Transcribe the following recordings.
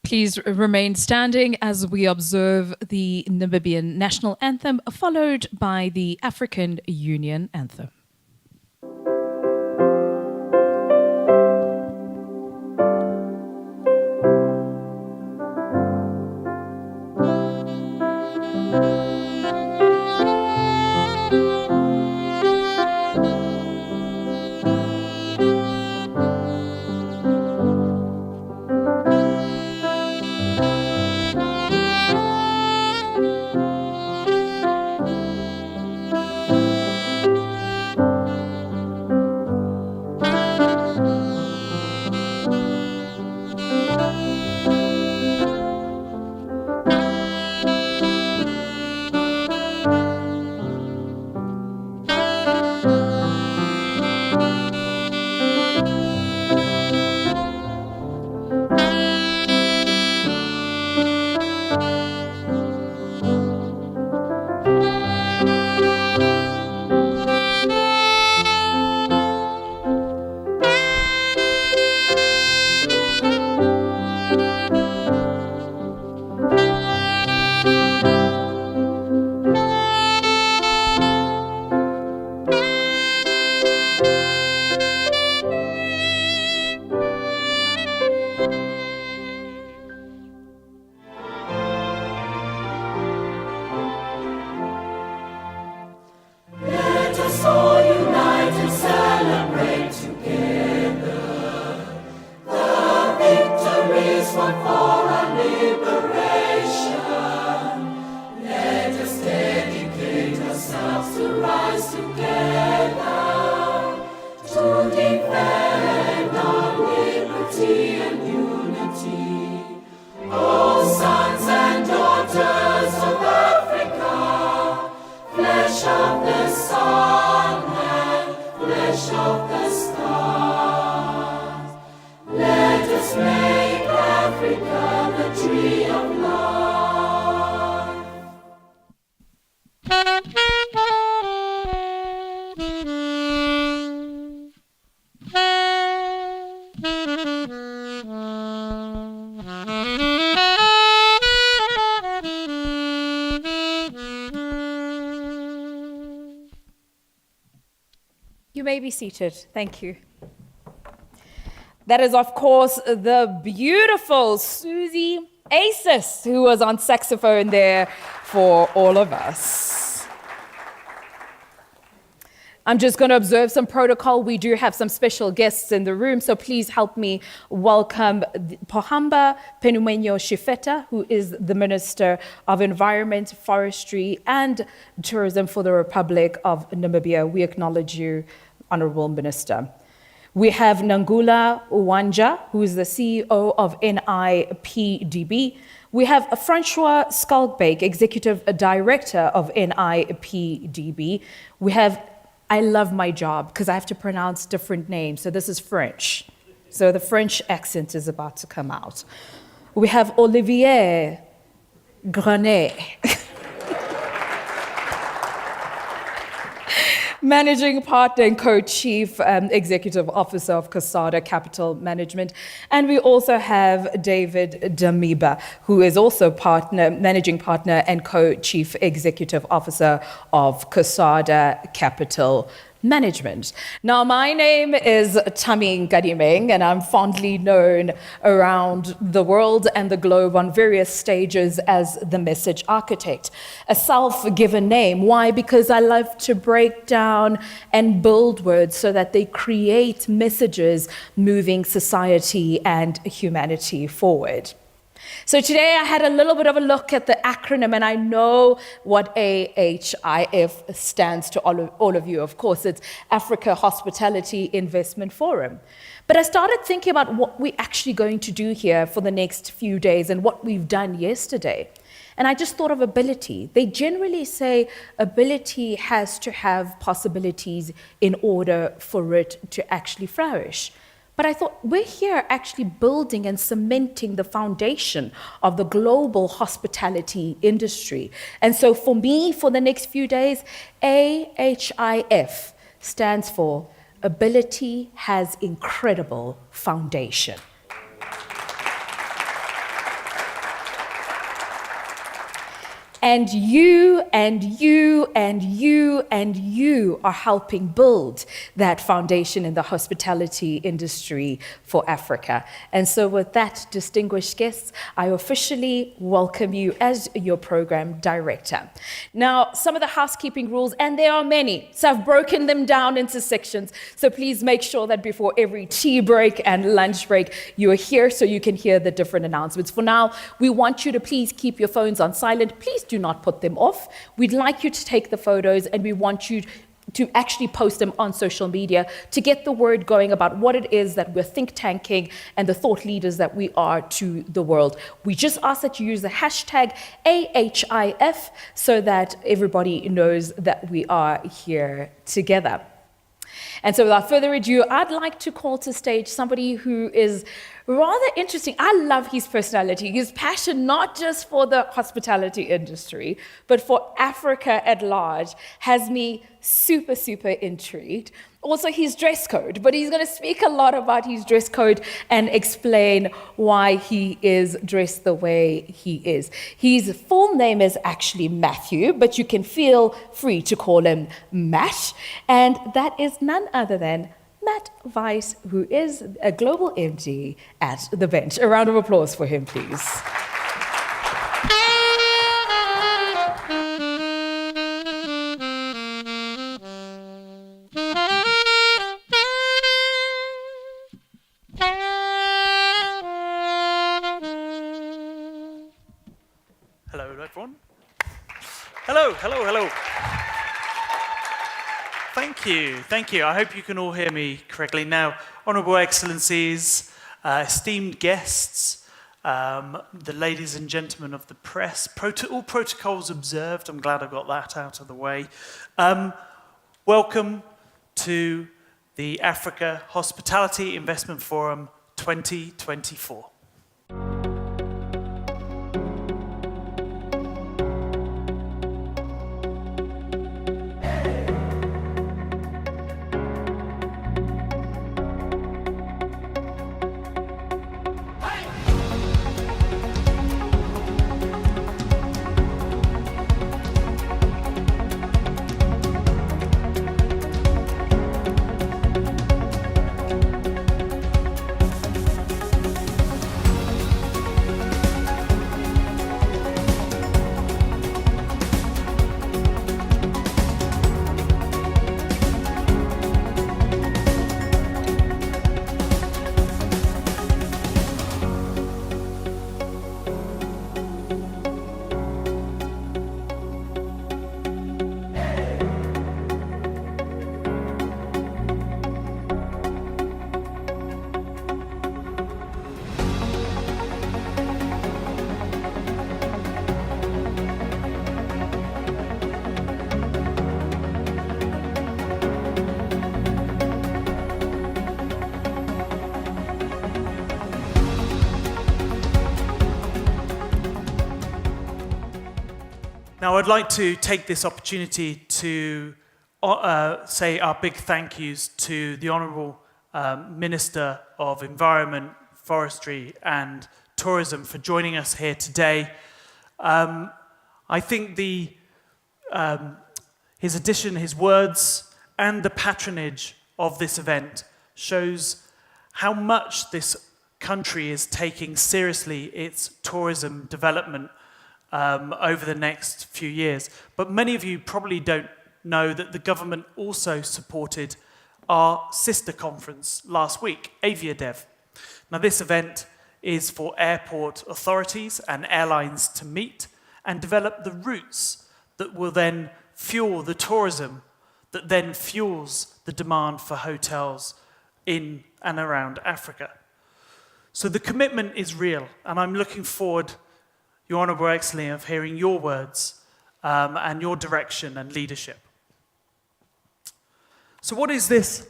Please remain standing as we observe the Namibian national anthem, followed by the African Union anthem. You may be seated. Thank you. That is, of course, the beautiful Susie Asis, who was on saxophone there for all of us. I'm just going to observe some protocol. We do have some special guests in the room, so please help me welcome Pohamba Penumenyo Shifeta, who is the Minister of Environment, Forestry and Tourism for the Republic of Namibia. We acknowledge you, Honorable Minister. We have Nangula Uwanja, who is the CEO of NIPDB. We have Francois Skalkbeek, Executive Director of NIPDB. We have, I love my job because I have to pronounce different names. So this is French. So the French accent is about to come out. We have Olivier Grenet, Managing Partner and Co-Chief Executive Officer of CASADA Capital Management. And we also have David Damiba, who is also Managing Partner and Co-Chief Executive Officer of CASADA Capital Management. Now, my name is Thami Nkadimeng, and I'm fondly known around the world and the globe on various stages as the message architect, a self-given name. Why? Because I love to break down and build words so that they create messages moving society and humanity forward. So today I had a little bit of a look at the acronym, and I know what AHIF stands to all of you. Of course, it's Africa Hospitality Investment Forum. But I started thinking about what we're actually going to do here for the next few days and what we've done yesterday. And I just thought of ability. They generally say ability has to have possibilities in order for it to actually flourish. But I thought, we're here actually building and cementing the foundation of the global hospitality industry. And so for me, for the next few days, AHIF stands for Ability Has Incredible Foundation. And you and you and you and you are helping build that foundation in the hospitality industry for Africa. And so with that, distinguished guests, I officially welcome you as your program director. Now, some of the housekeeping rules, and there are many, so I've broken them down into sections. So please make sure that before every tea break and lunch break, you are here so you can hear the different announcements. For now, we want you to please keep your phones on silent. Please do not put them off. We'd like you to take the photos, and we want you to actually post them on social media to get the word going about what it is that we're think tanking and the thought leaders that we are to the world. We just ask that you use the hashtag AHIF so that everybody knows that we are here together. And so without further ado, I'd like to call to stage somebody who is rather interesting. I love his personality, his passion, not just for the hospitality industry, but for Africa at large, has me super, super intrigued. Also his dress code, but he's going to speak a lot about his dress code and explain why he is dressed the way he is. His full name is actually Matthew, but you can feel free to call him Matt, and that is none other than Matt Weiss, who is a global MD at The Bench. A round of applause for him, please. Hello, everyone. Hello. Thank you. I hope you can all hear me correctly. Now, Honourable Excellencies, esteemed guests, the ladies and gentlemen of the press, all protocols observed. I'm glad I got that out of the way. Welcome to the Africa Hospitality Investment Forum 2024. Now, I'd like to take this opportunity to say our big thank yous to the Honourable Minister of Environment, Forestry and Tourism for joining us here today. I think his addition, his words, and the patronage of this event shows how much this country is taking seriously its tourism development over the next few years. But many of you probably don't know that the government also supported our sister conference last week, Aviadev. Now, this event is for airport authorities and airlines to meet and develop the routes that will then fuel the tourism that then fuels the demand for hotels in and around Africa. So the commitment is real, and I'm looking forward, Your Honourable Excellency, of hearing your words and your direction and leadership. So what is this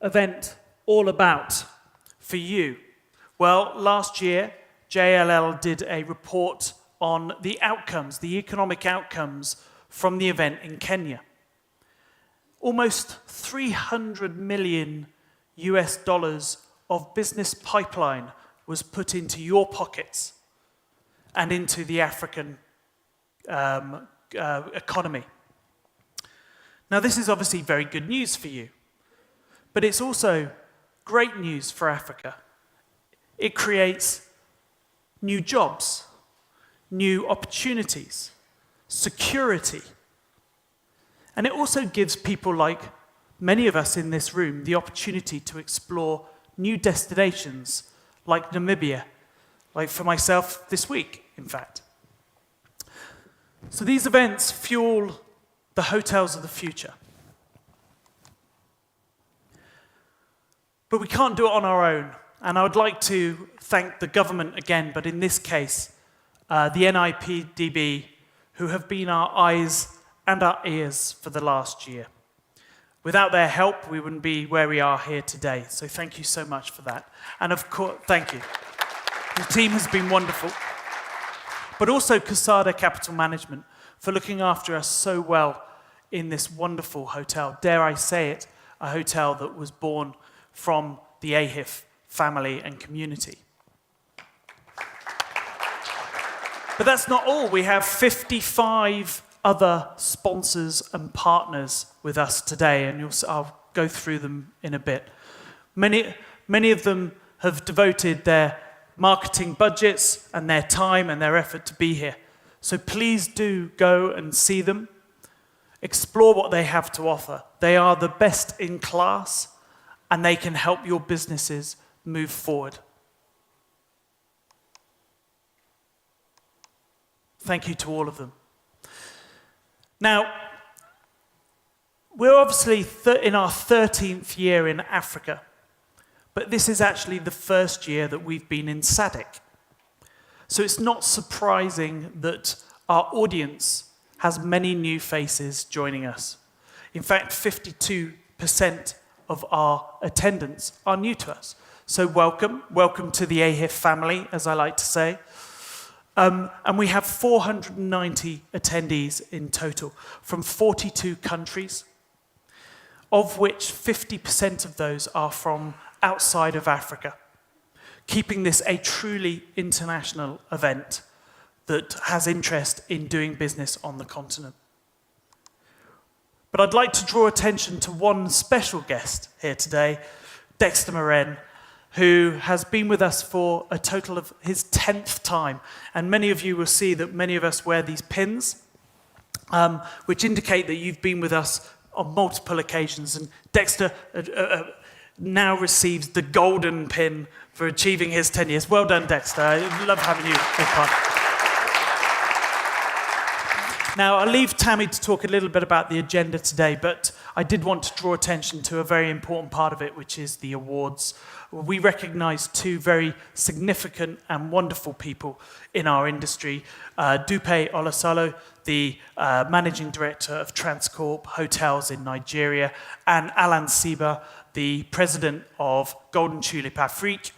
event all about? for you? Well, last year, JLL did a report on the outcomes, the economic outcomes from the event in Kenya. Almost 300 million US dollars of business pipeline was put into your pockets and into the African economy. Now, this is obviously very good news for you, but it's also great news for Africa. It creates new jobs, new opportunities, security. And it also gives people like many of us in this room the opportunity to explore new destinations like Namibia, like for myself this week, in fact. So these events fuel the hotels of the future. But we can't do it on our own. And I would like to thank the government again, but in this case, the NIPDB, who have been our eyes and our ears for the last year. Without their help, we wouldn't be where we are here today. So thank you so much for that. And of course, thank you. The team has been wonderful. But also Casada Capital Management for looking after us so well in this wonderful hotel. Dare I say it, a hotel that was born from the AHIF family and community. But that's not all. We have 55 other sponsors and partners with us today, and I'll go through them in a bit. Many of them have devoted their marketing budgets and their time and their effort to be here. So please do go and see them. Explore what they have to offer. They are the best in class, and they can help your businesses move forward. Thank you to all of them. Now, we're obviously in our 13th year in Africa, but this is actually the first year that we've been in SADC. So it's not surprising that our audience has many new faces joining us. In fact, 52% of our attendants are new to us. So welcome to the AHIF family, as I like to say. And we have 490 attendees in total from 42 countries, of which 50% of those are from outside of Africa, keeping this a truly international event that has interest in doing business on the continent. But I'd like to draw attention to one special guest here today, Dexter Moren, who has been with us for a total of his 10th time. And many of you will see that many of us wear these pins, which indicate that you've been with us on multiple occasions. And Dexter now receives the golden pin for achieving his 10 years. Well done, Dexter. I love having you as part. Now, I'll leave Thami to talk a little bit about the agenda today, but I did want to draw attention to a very important part of it, which is the awards. We recognise two very significant and wonderful people in our industry. Dupe Olasalo, the Managing Director of Transcorp Hotels in Nigeria, and Alan Siba, the President of Golden Tulip Afrique,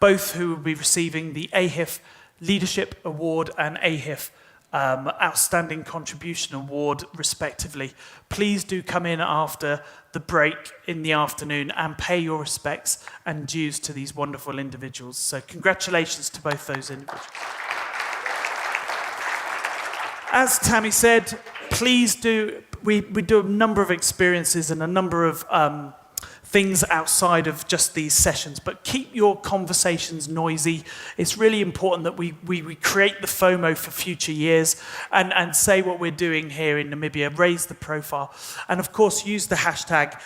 both who will be receiving the AHIF Leadership Award and AHIF Outstanding Contribution Award, respectively. Please do come in after the break in the afternoon and pay your respects and dues to these wonderful individuals. So congratulations to both those individuals. As Thami said, please do, we do a number of experiences and a number of things outside of just these sessions, but keep your conversations noisy. It's really important that we create the FOMO for future years and say what we're doing here in Namibia, raise the profile, and of course use the hashtag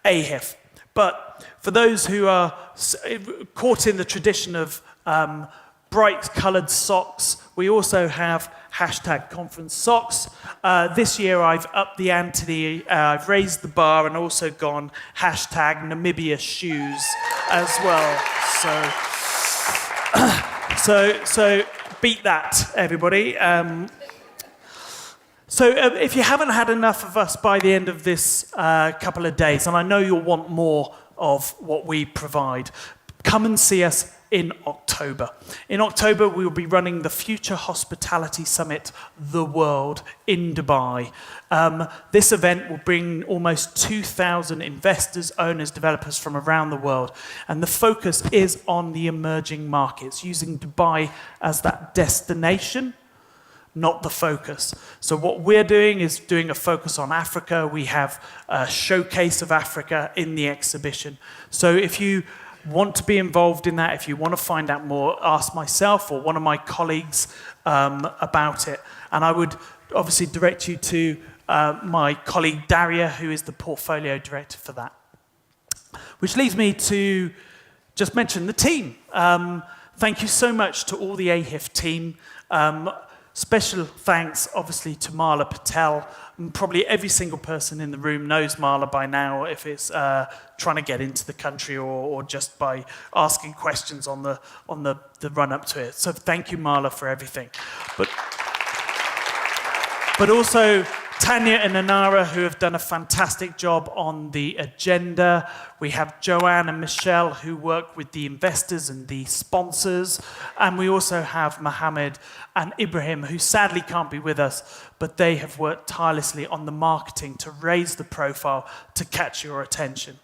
AHIF. But for those who are caught in the tradition of bright coloured socks, we also have hashtag conference socks. This year I've upped the ante, I've raised the bar and also gone hashtag Namibia shoes as well. So beat that, everybody. So if you haven't had enough of us by the end of this couple of days, and I know you'll want more of what we provide, come and see us in October. In October, we will be running the Future Hospitality Summit, The World, in Dubai. This event will bring almost 2,000 investors, owners, developers from around the world. And the focus is on the emerging markets, using Dubai as that destination, not the focus. So what we're doing is doing a focus on Africa. We have a showcase of Africa in the exhibition. So if you want to be involved in that, if you want to find out more, ask myself or one of my colleagues about it. And I would obviously direct you to my colleague Daria, who is the portfolio director for that. Which leads me to just mention the team. Thank you so much to all the AHIF team. Special thanks, obviously, to Marla Patel. Probably every single person in the room knows Marla by now, if it's trying to get into the country or just by asking questions on the run-up to it. So thank you, Marla, for everything. But also Tanya and Anara, who have done a fantastic job on the agenda. We have Joanne and Michelle, who work with the investors and the sponsors. And we also have Mohammed and Ibrahim, who sadly can't be with us, but they have worked tirelessly on the marketing to raise the profile, to catch your attention.